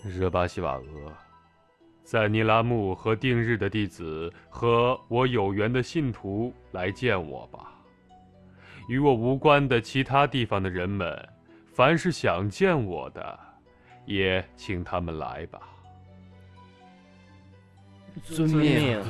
热巴西瓦俄，在尼拉木和定日的弟子和我有缘的信徒来见我吧。与我无关的其他地方的人们，凡是想见我的，也请他们来吧。遵命。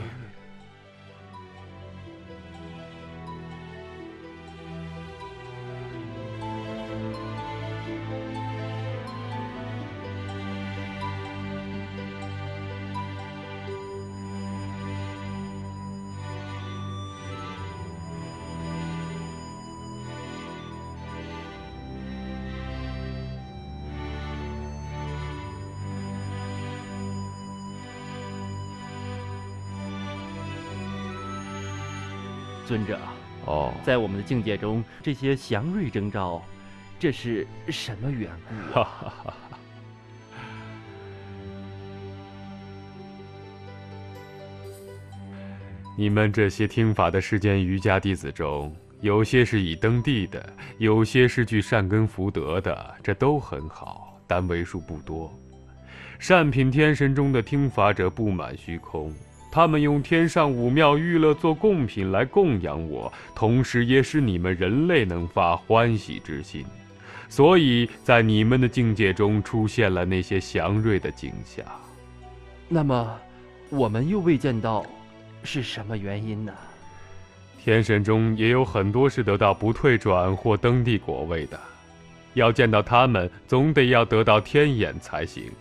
尊者，在我们的境界中，这些祥瑞征兆，这是什么缘故啊？你们这些听法的世间瑜伽弟子中，有些是已登地的，有些是具善根福德的，这都很好，但为数不多。善品天神中的听法者布满虚空，他们用天上五妙玉乐做贡品来供养我，同时也使你们人类能发欢喜之心，所以在你们的境界中出现了那些祥瑞的景象。那么，我们又未见到，是什么原因呢？天神中也有很多是得到不退转或登地果位的，要见到他们，总得要得到天眼才行。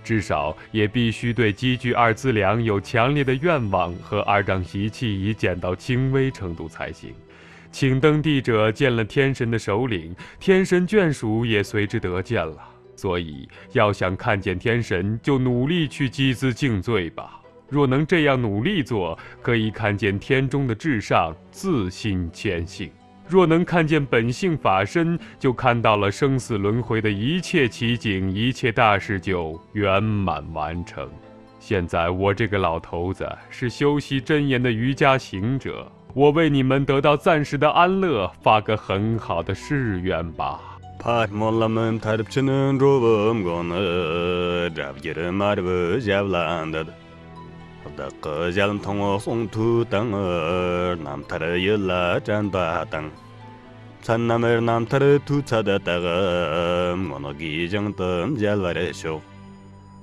至少也必须对积聚二资粮有强烈的愿望和二丈习气已减到轻微程度才行。请登地者见了天神的首领，天神眷属也随之得见了。所以要想看见天神，就努力去积资净罪吧。若能这样努力做，可以看见天中的至上，自心谦性。若能看见本性法身，就看到了生死轮回的一切奇景，一切大事就圆满完成。现在我这个老头子是修习真言的瑜伽行者，我为你们得到暂时的安乐，发个很好的誓愿吧。Daqqa jalam thongo song tu tang nam tar yilla jan ba tang chan namer nam tar tu chada taga mono gi jang tam jal ware sho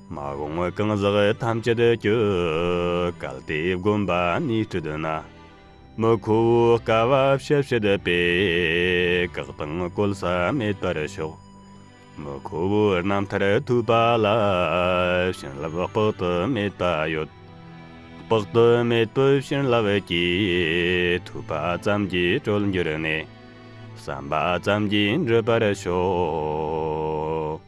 ma gong kang zag tham che de kyo kal te gom ba ni tu de na mo ko ka wa she she de pe ka tang kol sa me tar sho mo ko nam tar tu ba la shin la ba pa ta me ta yot Bậc mê tu xin la về chi thu ba tam ji trôn nhớ ne sam ba tam ji rơ ba de sho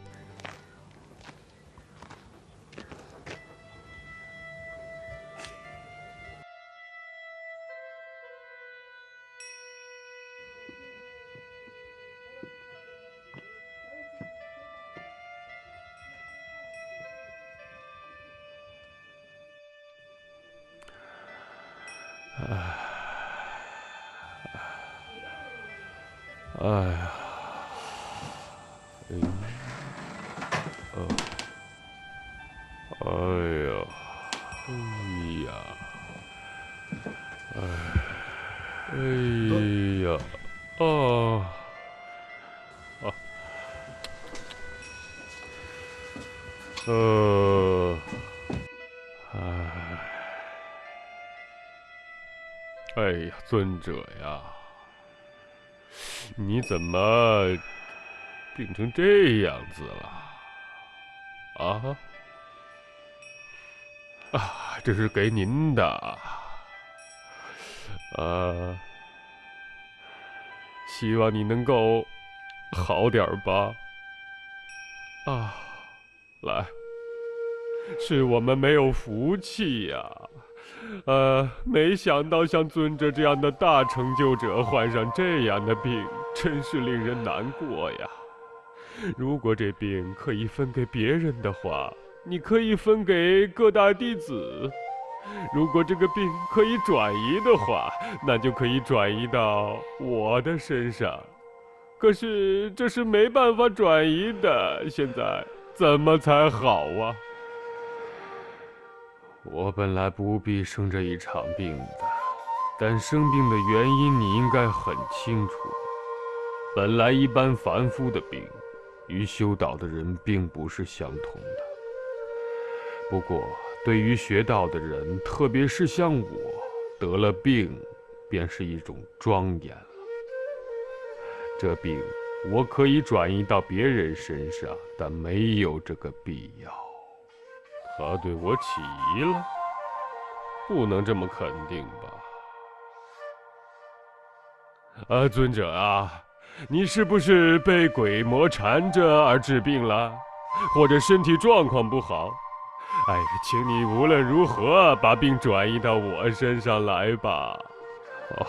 哎呀，尊者呀，你怎么病成这样子了？这是给您的。希望你能够好点吧。来，是我们没有福气呀。没想到像尊者这样的大成就者患上这样的病，真是令人难过呀。如果这病可以分给别人的话，你可以分给各大弟子；如果这个病可以转移的话，那就可以转移到我的身上。可是这是没办法转移的，现在怎么才好啊？我本来不必生这一场病的，但生病的原因你应该很清楚。本来一般凡夫的病，与修道的人并不是相同的。不过，对于学道的人，特别是像我，得了病，便是一种庄严了。这病我可以转移到别人身上，但没有这个必要。他对我起疑了？不能这么肯定吧？尊者啊，你是不是被鬼魔缠着而治病了？或者身体状况不好？哎，请你无论如何把病转移到我身上来吧。哦，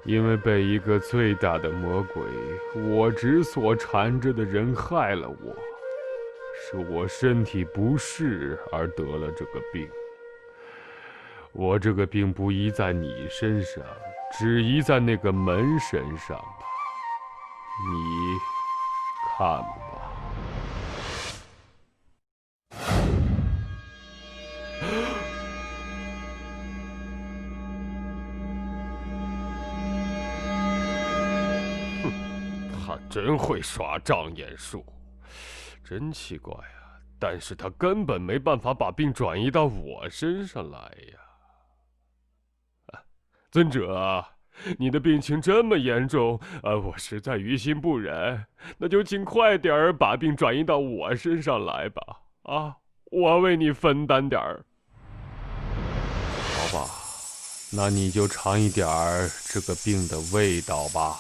因为被一个最大的魔鬼我执所缠着的人害了我，是我身体不适而得了这个病。我这个病不依在你身上，只依在那个门身上吧。你看吧。他真会耍障眼术，真奇怪呀！但是他根本没办法把病转移到我身上来呀。尊者，你的病情这么严重，我实在于心不忍，那就请快点儿把病转移到我身上来吧。啊，我为你分担点儿。好吧，那你就尝一点儿这个病的味道吧。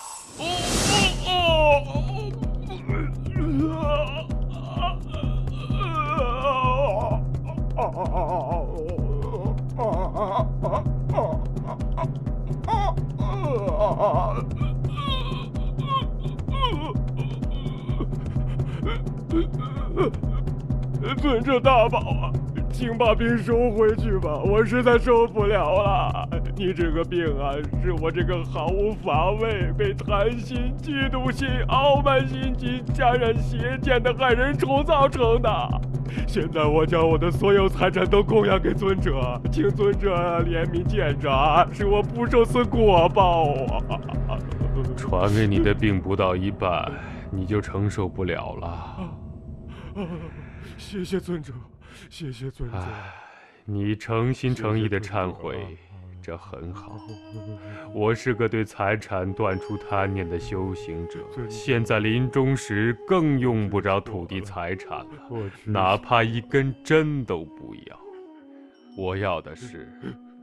尊者大宝啊，请把病收回去吧，我实在受不了了。你这个病啊，是我这个毫无防卫、被贪心、嫉妒心、傲慢心及沾染邪见的害人虫造成的。现在我将我的所有财产都供养给尊者，请尊者怜悯见察，使我不受此果报啊！传给你的病不到一半，你就承受不了了。谢谢尊者，谢谢尊者。你诚心诚意的忏悔，这很好。我是个对财产断除贪念的修行者，现在临终时更用不着土地财产了，哪怕一根针都不要。我要的是，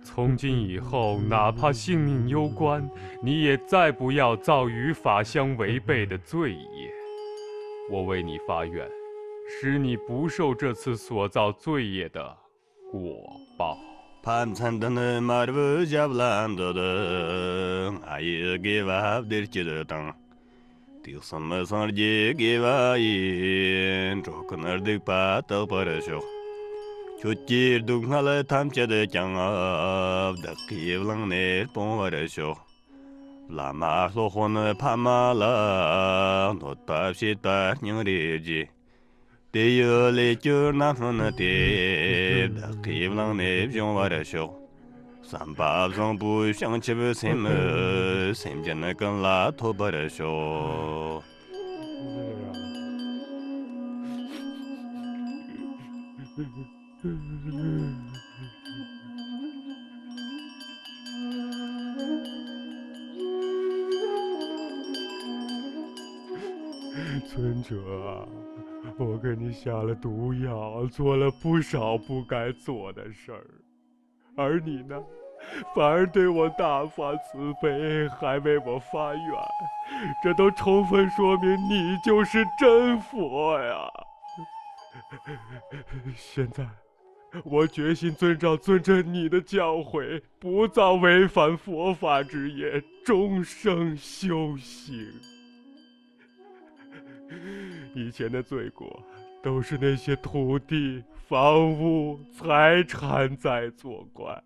从今以后，哪怕性命攸关，你也再不要造与法相违背的罪业。我为你发愿，使你不受这次所造罪业的果报。밤산다는 말을 잡란도든 아이에게 밥들지르당 띠섬머성을 예기와인 조건을득 빠떡버려쇼 조찌르둥할을 탐쳐드 장업 덕기블랑낼 뽕버려쇼 라마소혼을 파말라 돛밥시다 냥리지 대열레줄 나서는 대 덕기블랑 내병 와라쇼 삼밥성 부샹치브 셈을 셈전을 건라 토버려쇼尊者，我给你下了毒药，做了不少不该做的事儿，而你呢，反而对我大发慈悲，还为我发愿，这都充分说明你就是真佛呀！现在，我决心遵照尊者你的教诲，不造违反佛法之业，终生修行。以前的罪过，都是那些土地、房屋、财产在作怪。